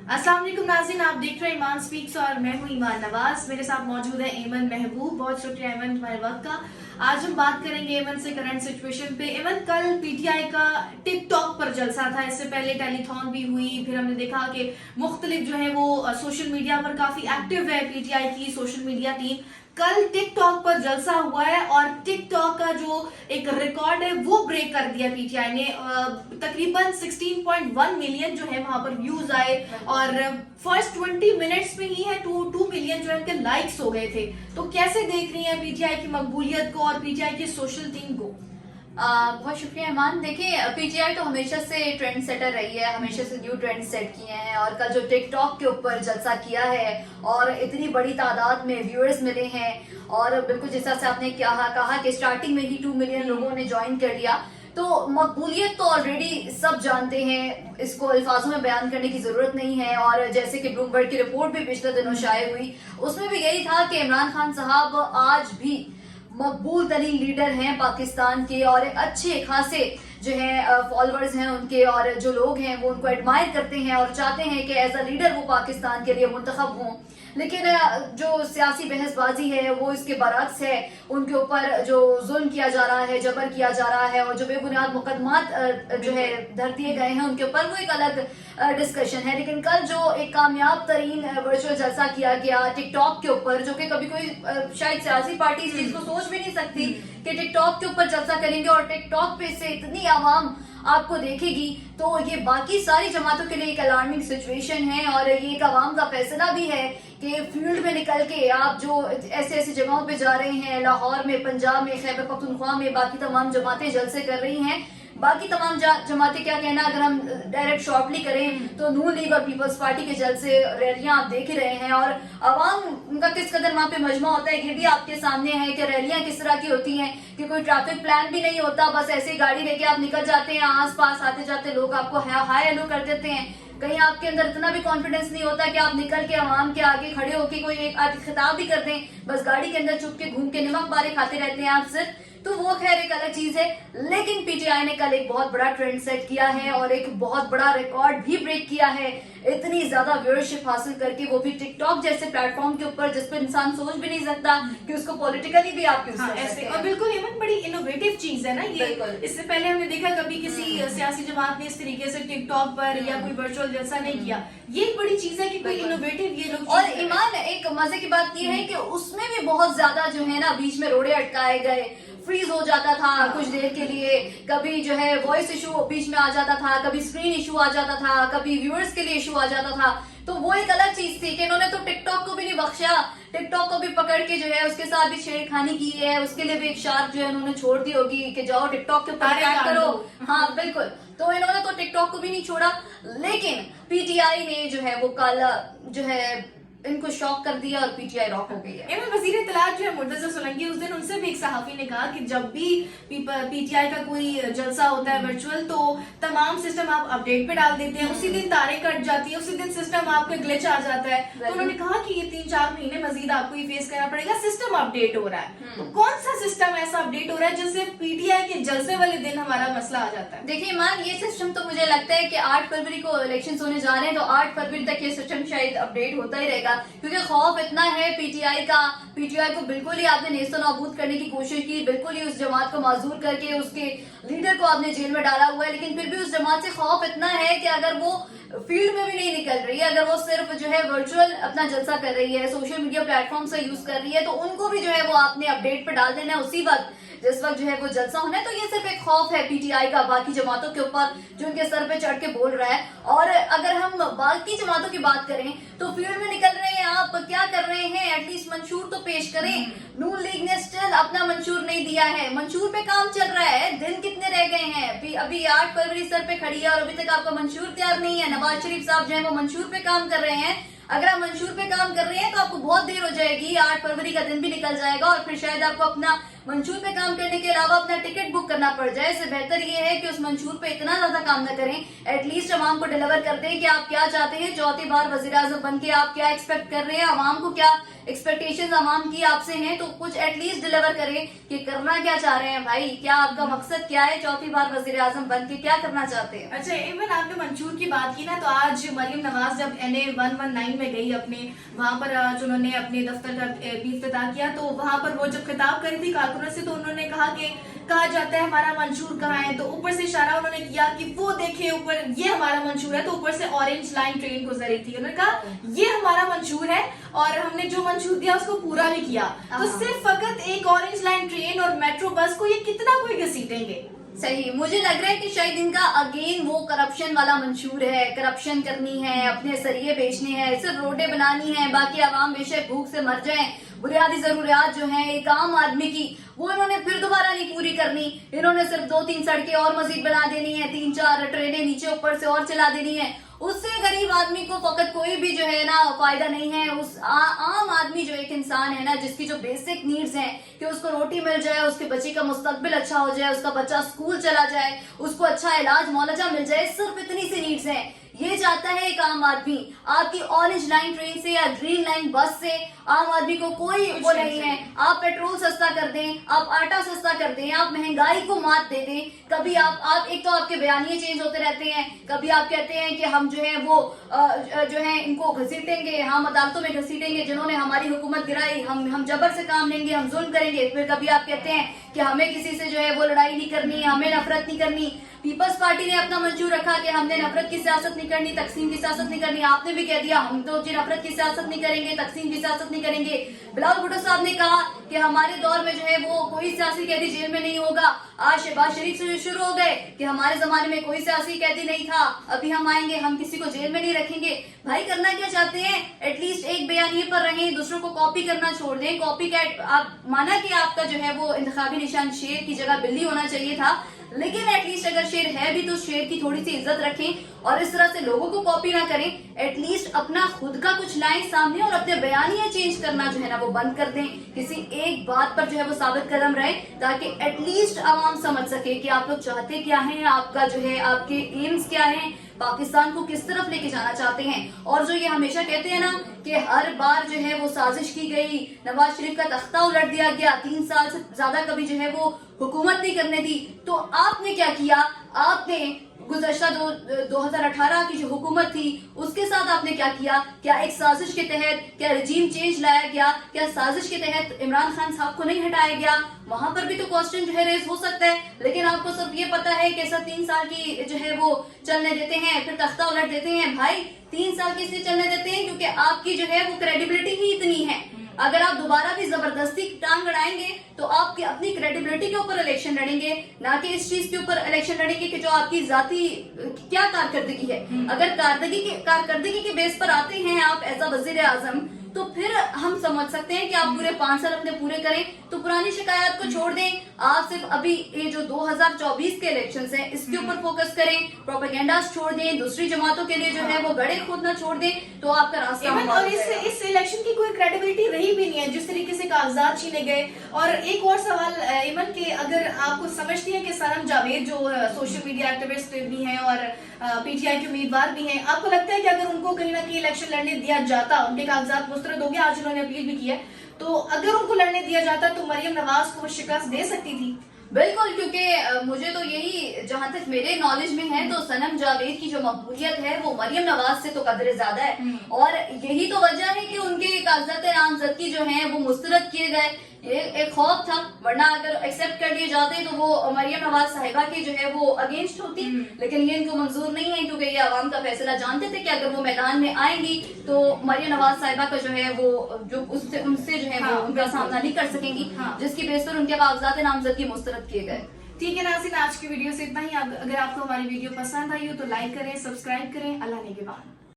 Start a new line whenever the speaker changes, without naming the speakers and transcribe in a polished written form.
अस्सलाम वालेकुम नाज़रीन, आप देख रहे हैं ईमान स्पीक्स और मैं हूं ईमान नवाज। मेरे साथ मौजूद है एमन महबूब। बहुत शुक्रिया एमन तुम्हारे वक्त का। आज हम बात करेंगे एमन से करंट सिचुएशन पे। एमन, कल पीटीआई का टिकटॉक पर जलसा था, इससे पहले टेलीथॉन भी हुई, फिर हमने देखा कि मुख्तलिफ जो है वो सोशल मीडिया पर काफी एक्टिव है पीटीआई की सोशल मीडिया टीम। कल टिकटॉक पर जलसा हुआ है और टिकटॉक का जो एक रिकॉर्ड है वो ब्रेक कर दिया पीटीआई ने। तकरीबन 16.1 मिलियन जो है वहां पर व्यूज आए और फर्स्ट 20 मिनट्स में ही है 2 मिलियन जो है उनके लाइक्स हो गए थे। तो कैसे देख रही हैं पीटीआई की मकबूलियत को और पीटीआई की सोशल टीम को?
बहुत शुक्रिया ईमान। देखिए, पीटीआई तो हमेशा से ट्रेंड सेटर रही है, हमेशा से न्यू ट्रेंड सेट किए हैं और कल जो टिकटॉक के ऊपर जलसा किया है और इतनी बड़ी तादाद में व्यूअर्स मिले हैं और बिल्कुल जैसा से आपने कहा कि स्टार्टिंग में ही 2 मिलियन लोगों ने ज्वाइन कर लिया, तो मकबूलियत तो ऑलरेडी सब जानते हैं, इसको अल्फाजों में बयान करने की जरूरत नहीं है। और जैसे कि ब्लूमबर्ग की रिपोर्ट भी पिछले दिनों शाये हुई, उसमें भी यही था कि इमरान खान साहब आज भी मकबूल तरीन लीडर हैं पाकिस्तान के और एक अच्छे खासे जो है फॉलोअर्स हैं उनके और जो लोग हैं वो उनको एडमायर करते हैं और चाहते हैं कि एज अ लीडर वो पाकिस्तान के लिए मुंतखब हों। लेकिन जो सियासी बहसबाजी है वो इसके बरक्स है, उनके ऊपर जो जुल्म किया जा रहा है, जबर किया जा रहा है और जो बेबुनियाद मुकदमात जो है धर दिए गए हैं उनके ऊपर, वो एक अलग डिस्कशन है। लेकिन कल जो एक कामयाब तरीन वर्चुअल जलसा किया गया टिकटॉक के ऊपर, जो कि कभी कोई शायद सियासी पार्टी इस चीज को सोच भी नहीं सकती कि टिकटॉक के ऊपर जलसा करेंगे और टिकटॉक पे से इतनी आवाम आपको देखेगी, तो ये बाकी सारी जमातों के लिए एक अलार्मिंग सिचुएशन है और ये एक आवाम का फैसला भी है कि फील्ड में निकल के आप जो ऐसे ऐसी जगहों पे जा रहे हैं, लाहौर में, पंजाब में, खैबर पख्तूनख्वा में बाकी तमाम जमातें जलसे कर रही हैं। बाकी तमाम जमातें क्या कहना, अगर हम डायरेक्ट शॉर्टली करें तो नून लीग और पीपल्स पार्टी के जलसे रैलियां आप देख ही रहे हैं और अवाम उनका किस कदर वहां पे मजमा होता है ये भी आपके सामने है कि रैलियां किस तरह की होती हैं कि कोई ट्रैफिक प्लान भी नहीं होता, बस ऐसे गाड़ी लेके आप निकल जाते हैं, आस पास आते जाते लोग आपको हाय हेलो कर देते हैं। कहीं आपके अंदर इतना भी कॉन्फिडेंस नहीं होता कि आप निकल के अवाम के आगे खड़े होके कोई एक खिताब भी कर दें, बस गाड़ी के अंदर चुप के घूम के नमक बारे खाते रहते हैं आप सिर्फ, तो वो खैर एक अलग चीज है। लेकिन पीटीआई ने कल एक बहुत बड़ा ट्रेंड सेट किया है और एक बहुत बड़ा रिकॉर्ड भी ब्रेक किया है, इतनी ज्यादा व्यूअरशिप हासिल करके, वो भी टिकटॉक जैसे प्लेटफॉर्म के ऊपर जिस पर इंसान सोच भी नहीं सकता कि उसको पॉलिटिकली भी आप यूज कर सकते हैं।
और बिल्कुल एमन, बड़ी इनोवेटिव चीज है ना ये। इससे पहले हमने देखा कभी किसी सियासी जमात ने इस तरीके से टिकटॉक पर या कोई वर्चुअल जलसा नहीं किया। ये एक बड़ी चीज है कि कोई इनोवेटिव ये लोग।
और ईमान, एक मजे की बात ये है कि उसमें भी बहुत ज्यादा जो है ना बीच में रोड़े अटकाए गए, फ्रीज हो जाता था कुछ देर के लिए, कभी जो है वॉइस इशू बीच में आ जाता था, कभी स्क्रीन इशू आ जाता था, कभी व्यूअर्स के लिए इशू आ जाता था। तो वो एक अलग चीज थी कि इन्होंने तो टिकटॉक को भी नहीं बख्शा, टिकटॉक को भी पकड़ के जो है उसके साथ भी छेड़खानी की है, उसके लिए भी एक शार्प जो है उन्होंने छोड़ दी होगी कि जाओ टिकटॉक के ऊपर अटैक करो। हाँ बिल्कुल, तो इन्होंने तो टिकटॉक को भी नहीं छोड़ा। लेकिन पीटीआई ने जो है वो कल जो है इनको शॉक कर दिया और पीटीआई रॉक हो गई है।
वजीर इत्तलात जो है मुर्तजा सोलंकी, उस दिन उनसे भी एक सहाफी ने कहा कि जब भी पीटीआई का कोई जलसा होता है वर्चुअल तो तमाम सिस्टम आप अपडेट पे डाल देते हैं, उसी दिन तारें कट जाती है, उसी दिन सिस्टम आपका ग्लिच आ जाता है। तो उन्होंने कहा कि ये 3-4 महीने मजीद आपको ये फेस करना पड़ेगा, सिस्टम अपडेट हो रहा है। तो कौन सा सिस्टम ऐसा अपडेट हो रहा है जिससे पीटीआई के जलसे वाले दिन हमारा मसला आ जाता है?
देखिए ईमान, ये सिस्टम तो मुझे लगता है कि 8 फरवरी को इलेक्शन होने जा रहे हैं, तो 8 फरवरी तक ये सिस्टम शायद अपडेट होता ही रहेगा, क्योंकि खौफ इतना है पीटीआई का। पीटीआई को बिल्कुल ही आपने नेस्तो नाबूद करने की कोशिश की, बिल्कुल ही उस जमात को माजूर करके उसके लीडर को आपने जेल में डाला हुआ है, लेकिन फिर भी उस जमात से खौफ इतना है कि अगर वो फील्ड में भी नहीं निकल रही है, अगर वो सिर्फ जो है वर्चुअल अपना जलसा कर रही है, सोशल मीडिया प्लेटफॉर्म से यूज कर रही है, तो उनको भी जो है वो आपने अपडेट पे डाल देना है उसी वक्त जिस वक्त जो है वो जलसा होना है। तो ये सिर्फ एक खौफ है पीटीआई का बाकी जमातों के ऊपर जो उनके सर पे चढ़ के बोल रहा है। और अगर हम बाकी जमातों की बात करें तो फील्ड में निकल रहे हैं, आप क्या कर रहे हैं, एटलीस्ट मंशूर तो पेश करें। नून लीग ने स्टिल अपना मंशूर नहीं दिया है, मंशूर पे काम चल रहा है, दिन कितने रह गए हैं, अभी 8 फरवरी सर पे खड़ी है और अभी तक आपका मंशूर तैयार नहीं है। नवाज शरीफ साहब जो है वो मंशूर पे काम कर रहे हैं। अगर आप मंशूर पे काम कर रहे हैं तो आपको बहुत देर हो जाएगी, 8 फरवरी का दिन भी निकल जाएगा और फिर शायद आपको अपना मंशूर पे काम करने के अलावा अपना टिकट बुक करना पड़ जाए, इससे बेहतर ये है कि उस मंशूर पे इतना ज्यादा काम न करें, एटलीस्ट अवाम को डिलीवर कर दें कि आप क्या चाहते हैं। चौथी बार वजीर आजम बन के आप क्या एक्सपेक्ट कर रहे हैं, अवाम को क्या एक्सपेक्टेशंस अवाम की आपसे हैं, तो कुछ एटलीस्ट डिलीवर करें कि करना क्या चाह रहे हैं भाई, क्या आपका मकसद क्या है, चौथी बार वजीर आजम बन के क्या करना चाहते हैं।
अच्छा इवन आपने मंशूर की बात की ना, तो आज मरियम नवाज जब NA 119 में गई अपने वहां पर आज उन्होंने अपने दफ्तर का भी इफ्तिताह किया, तो वहां पर वो जब खिताब करी थी कारकुनों से, तो उन्होंने कहा कि कहा जाता है हमारा मंशूर कहाँ है, तो ऊपर से इशारा उन्होंने किया कि वो देखे ऊपर, ये हमारा मंशूर है, तो ऊपर से ऑरेंज लाइन ट्रेन गुजर रही थी, उन्होंने कहा ये हमारा मंशूर है और हमने जो मंशूर दिया उसको पूरा भी किया। तो सिर्फ फकत एक ऑरेंज लाइन ट्रेन और मेट्रो बस को ये कितना कोई घसीटेंगे।
सही, मुझे लग रहा है कि शायद इनका अगेन वो करप्शन वाला मंशूर है, करप्शन करनी है, अपने सरिये बेचने हैं, सिर्फ रोडें बनानी है, बाकी आवाम बेशक भूख से मर जाएं, बुनियादी जरूरियात जो हैं एक आम आदमी की वो इन्होंने फिर दोबारा नहीं पूरी करनी। इन्होंने सिर्फ 2-3 सड़कें और मजीद बना देनी है, 3-4 ट्रेनें नीचे ऊपर से और चला देनी है, उससे गरीब आदमी को फकत कोई भी जो है ना फायदा नहीं है। उस आम आदमी जो एक इंसान है ना, जिसकी जो बेसिक नीड्स हैं कि उसको रोटी मिल जाए, उसके बच्चे का मुस्तकबिल अच्छा हो जाए, उसका बच्चा स्कूल चला जाए, उसको अच्छा इलाज मुआलजा मिल जाए, सिर्फ इतनी सी नीड्स हैं, ये चाहता है एक आम आदमी। आपकी ऑरेंज लाइन ट्रेन से या ग्रीन लाइन बस से आम आदमी को कोई वो नहीं है। आप पेट्रोल सस्ता कर दें, आप आटा सस्ता कर दें, आप महंगाई को मात दे दें, कभी आप एक तो आपके बयानिए चेंज होते रहते हैं, कभी आप कहते हैं कि हम जो है वो जो है इनको घसीटेंगे, हम अदालतों में घसीटेंगे, जिन्होंने हमारी हुकूमत गिराई हम जबर से काम लेंगे, हम जुल्म करेंगे, फिर कभी आप कहते हैं कि हमें किसी से जो है वो लड़ाई नहीं करनी, हमें नफरत नहीं करनी। पीपल्स पार्टी ने अपना मंशूर रखा कि हमने नफरत की सियासत नहीं करनी, तकसीम की सियासत नहीं करनी, आपने भी कह दिया हम तो जी नफरत की सियासत नहीं करेंगे, तकसीम की सियासत नहीं करेंगे। बिलावल भुट्टो साहब ने कहा कि हमारे दौर में जो है वो कोई सियासी कैदी जेल में नहीं होगा। आज शहबाज शरीफ से शुरू हो गए कि हमारे जमाने में कोई सियासी कैदी नहीं था, अभी हम आएंगे हम किसी को जेल में नहीं रखेंगे। भाई करना क्या चाहते हैं, एटलीस्ट एक बयानिए पर रहें, दूसरों को कॉपी करना छोड़ दें। कॉपी कैट, आप माना कि आपका जो है वो इंतखाबी निशान शेर की जगह बिल्ली होना चाहिए था, लेकिन एटलीस्ट अगर शेर है भी तो शेर की थोड़ी सी इज्जत रखें और इस तरह से लोगों को कॉपी ना करें। एटलीस्ट अपना खुद का कुछ लाएं सामने और अपने बयानियां चेंज करना जो है ना वो बंद कर दें, किसी एक बात पर जो है वो साबित कदम रहे, ताकि एटलीस्ट आवाम समझ सके कि आप लोग चाहते क्या हैं, आपका जो है आपके एम्स क्या हैं, पाकिस्तान को किस तरफ लेके जाना चाहते हैं। और जो ये हमेशा कहते हैं ना कि हर बार जो है वो साजिश की गई, नवाज शरीफ का तख्ता उलट दिया गया, 3 साल से ज्यादा कभी जो है वो हुकूमत नहीं करने दी, तो आपने क्या किया, आपने गुज़श्ता 2018 की जो हुकूमत थी उसके साथ आपने क्या किया, क्या एक साजिश के तहत क्या रजीम चेंज लाया गया, क्या साजिश के तहत इमरान खान साहब को नहीं हटाया गया, वहां पर भी तो क्वेश्चन जो है रेज हो सकता है। लेकिन आपको सिर्फ ये पता है कि सर 3 साल की जो है वो चलने देते हैं, फिर तख्ता उलट देते हैं। भाई 3 साल की इसलिए चलने देते हैं क्योंकि आपकी जो है वो क्रेडिबिलिटी ही इतनी है। अगर आप दोबारा भी जबरदस्ती टांग अड़ाएंगे तो आप अपनी क्रेडिबिलिटी के ऊपर इलेक्शन लड़ेंगे, ना कि इस चीज के ऊपर इलेक्शन लड़ेंगे कि जो आपकी जाती क्या कारकर्दगी है। अगर कारकर्दगी के बेस पर आते हैं आप एज अ वजीर आजम, तो फिर हम समझ सकते हैं कि आप पूरे 5 साल अपने पूरे करें, तो पुरानी शिकायत को छोड़ दें। आप सिर्फ अभी ये जो 2024 के इलेक्शंस हैं इसके ऊपर फोकस करें, प्रोपेगेंडास छोड़ दें, दूसरी जमातों के लिए जो है वो गड़े खोदना छोड़ दें, तो आपका रास्ता।
और इस इलेक्शन की कोई क्रेडिबिलिटी रही भी नहीं है, जिस तरीके से कागजात छीने गए। और एक और सवाल इमन के, अगर आपको समझती है कि सनम जावेद जो सोशल मीडिया एक्टिविस्ट भी हैं और PTI के उम्मीदवार भी हैं, आपको लगता है कि अगर उनको कहीं ना कहीं इलेक्शन लड़ने दिया जाता, उनके कागजात मुस्तरद हो गया, आज उन्होंने अपील भी की है, तो अगर उनको लड़ने दिया जाता तो मरियम नवाज को शिकस्त दे सकती थी?
बिल्कुल, क्योंकि मुझे तो यही, जहां तक मेरे नॉलेज में है, तो सनम जावेद की जो मकबूलियत है वो मरियम नवाज से तो कदरे ज्यादा है। और यही तो वजह है कि उनके कागजात नामजदगी जो हैं वो मुस्तरद किए गए। ये एक खौफ था, वरना अगर एक्सेप्ट कर लिए जाते तो वो मरियम नवाज साहिबा की जो है वो अगेंस्ट होती, लेकिन ये इनको मंजूर नहीं है, क्योंकि ये आवाम का फैसला जानते थे कि अगर वो मैदान में आएंगी तो मरियम नवाज साहिबा का जो है वो जो उनसे जो है वो उनका सामना नहीं कर सकेंगी, जिसकी बेस पर उनके कागजात नामजदगी मुस्तरद किए गए।
ठीक है नाज़रीन, आज की वीडियो से इतना ही। अगर आपको हमारी वीडियो पसंद आई हो तो लाइक करें, सब्सक्राइब करें। अल्लाह निगहबान।